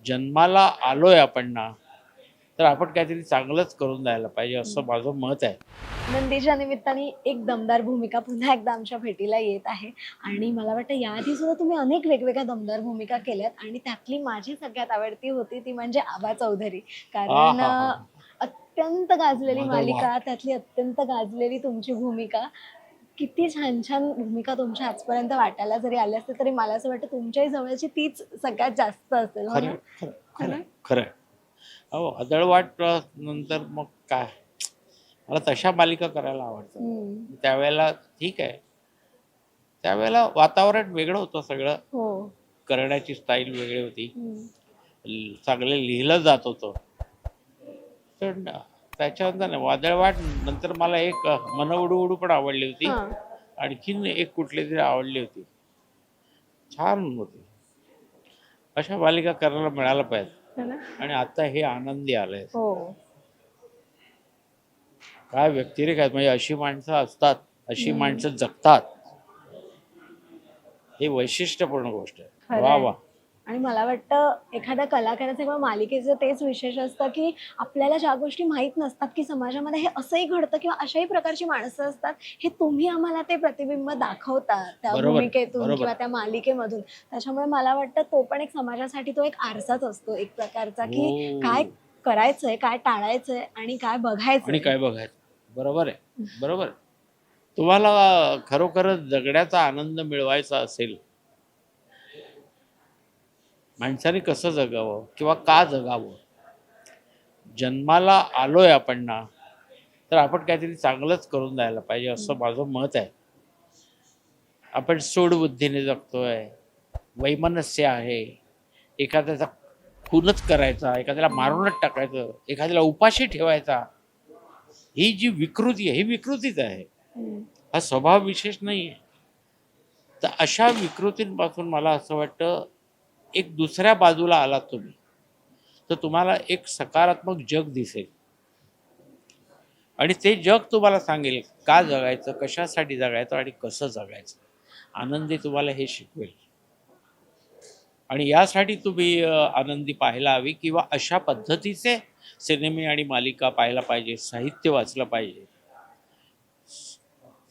जन्माला आलोय आपण ना, तर आपण काहीतरी चांगलंच करून द्यायला पाहिजे असं माझं मत आहे. नंदीच्या निमित्ताने एक दमदार भूमिका पुन्हा एकदा आमच्या भेटीला येत आहे आणि मला वाटतं याआधी सुद्धा तुम्ही अनेक वेगवेगळ्या दमदार भूमिका केल्यात आणि त्यातली माझी सगळ्यात आवडती होती ती म्हणजे आबा चौधरी. कारण आहाहा! अत्यंत गाजलेली वाह! मालिका, त्यातली अत्यंत गाजलेली तुमची भूमिका. किती छान छान भूमिका तुमच्या आजपर्यंत वाटायला जरी आल्या असतील तरी मला असं वाटतं तुमच्याही जवळची तीच सगळ्यात जास्त असेल, हो ना? खरं, खरं, खरं, खरं. अहो, अदळवाट नंतर मग काय, मला तशा मालिका करायला आवडतात. हम्म. त्यावेळेला ठीक आहे, त्यावेळेला वातावरण वेगळं होतं सगळं, हो. करण्याची स्टाईल वेगळी होती, हम्म. चांगलं लिहिलं जात होतं. तर त्याच्यानंतर नाही, वादळवाट नंतर मला एक मन उडू उडू पण आवडली होती. हा. आणखीन एक कुठली तरी आवडली होती, छान होती. अशा मालिका करायला मिळायला पाहिजे. हो ना? आणि आता हे आनंदी आलंय. हो. काय व्यक्तिरेख आहेत, म्हणजे अशी माणसं असतात, अशी हम्म. माणसं जगतात, ही वैशिष्ट्यपूर्ण गोष्ट आहे. खरं वा आहे. वा. आणि मला वाटतं एखाद्या कलाकाराचं किंवा मालिकेचं तेच विशेष असतं की आपल्याला ज्या गोष्टी माहीत नसतात की समाजामध्ये हे असंही घडतं किंवा अशाही प्रकारची माणसं असतात, हे तुम्ही आम्हाला ते प्रतिबिंब दाखवता त्या बरोबर, भूमिकेतून बरोबर. किंवा त्या मालिकेमधून. त्याच्यामुळे मला वाटतं तो पण एक समाजासाठी तो एक आरसाच असतो एक प्रकारचा की हो. काय करायचंय, काय टाळायचंय आणि काय आणि बघायचंय. काय बघायचं. बरोबर आहे, बरोबर आहे. तुम्हाला खरोखरच जगण्याचा आनंद मिळवायचा असेल, माणसाने कसं जगावं किंवा का जगावं, जन्माला आलोय आपण ना, तर आपण काहीतरी चांगलंच करून द्यायला पाहिजे असं माझं मत आहे. आपण सूडबुद्धीने जगतोय, वैमनस्य आहे, एखाद्याचा खूनच करायचा, एखाद्याला मारूनच टाकायचं, एखाद्याला उपाशी ठेवायचा, ही जी विकृती आहे ही विकृतीच आहे, हम्म. हा स्वभाव विशेष नाही आहे. तर अशा विकृतींपासून मला असं वाटतं, एक दुसऱ्या बाजूला आलात तुम्ही तर तुम्हाला एक सकारात्मक जग दिसेल आणि ते जग तुम्हाला सांगेल का जगायचं, कशासाठी जगायचं आणि कसं जगायचं. आनंदी तुम्हाला हे शिकवेल आणि यासाठी तुम्ही आनंदी पाहायला हवी किंवा अशा पद्धतीचे सिनेमे आणि मालिका पाहायला पाहिजे, साहित्य वाचलं पाहिजे.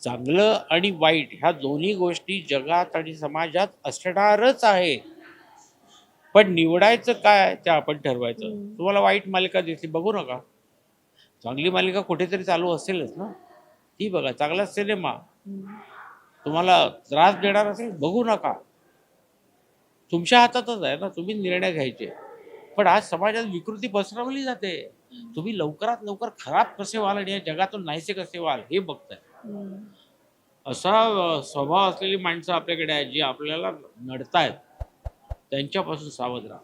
चांगलं आणि वाईट ह्या दोन्ही गोष्टी जगात आणि समाजात असणारच आहे, पण निवडायचं काय ते आपण ठरवायचं. तुम्हाला वाईट मालिका दिसली, बघू नका. चांगली मालिका कुठेतरी चालू असेलच ना, ती बघा. चांगला सिनेमा तुम्हाला त्रास देणार असेल, बघू नका. तुमच्या हातातच आहे ना, तुम्ही निर्णय घ्यायचे. पण आज समाजात विकृती पसरवली जाते. तुम्ही लवकरात लवकर खराब कसे व्हाल आणि या जगातून नाहीसे कसे व्हाल हे बघताय. असा स्वभाव असलेली माणसं आपल्याकडे आहेत जी आपल्याला नडतायत, त्यांच्यापासून सावध राहा.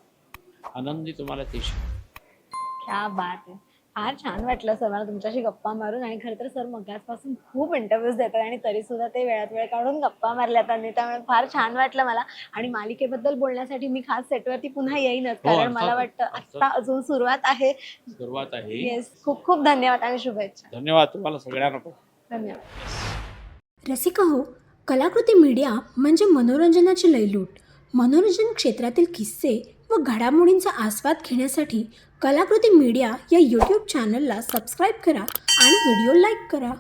आनंदी तुम्हाला ते क्या बात आहे. फार छान वाटलं सर मला तुमच्याशी गप्पा मारून आणि खरं तर सर मगाचपासून खूप इंटरव्ह्यूज देतात आणि तरी सुद्धा ते वेळात वेळ काढून गप्पा मारल्या त्यांनी, त्यामुळे फार छान वाटलं मला. आणि मालिकेबद्दल बोलण्यासाठी मी खास सेटवरती पुन्हा येईनच, कारण मला वाटतं आता अजून सुरुवात आहे. सुरुवात आहे. येस, खूप खूप धन्यवाद आणि शुभेच्छा. धन्यवाद तुम्हाला सगळ्यांना पण. धन्यवाद. रसिका हो, कलाकृती मीडिया म्हणजे मनोरंजनाची लयलूट. मनोरंजन क्षेत्रातील किस्से व घडामोडींचा आस्वाद घेण्यासाठी कलाकृती मीडिया या यूट्यूब चॅनलला सबस्क्राईब करा आणि व्हिडिओ लाईक करा.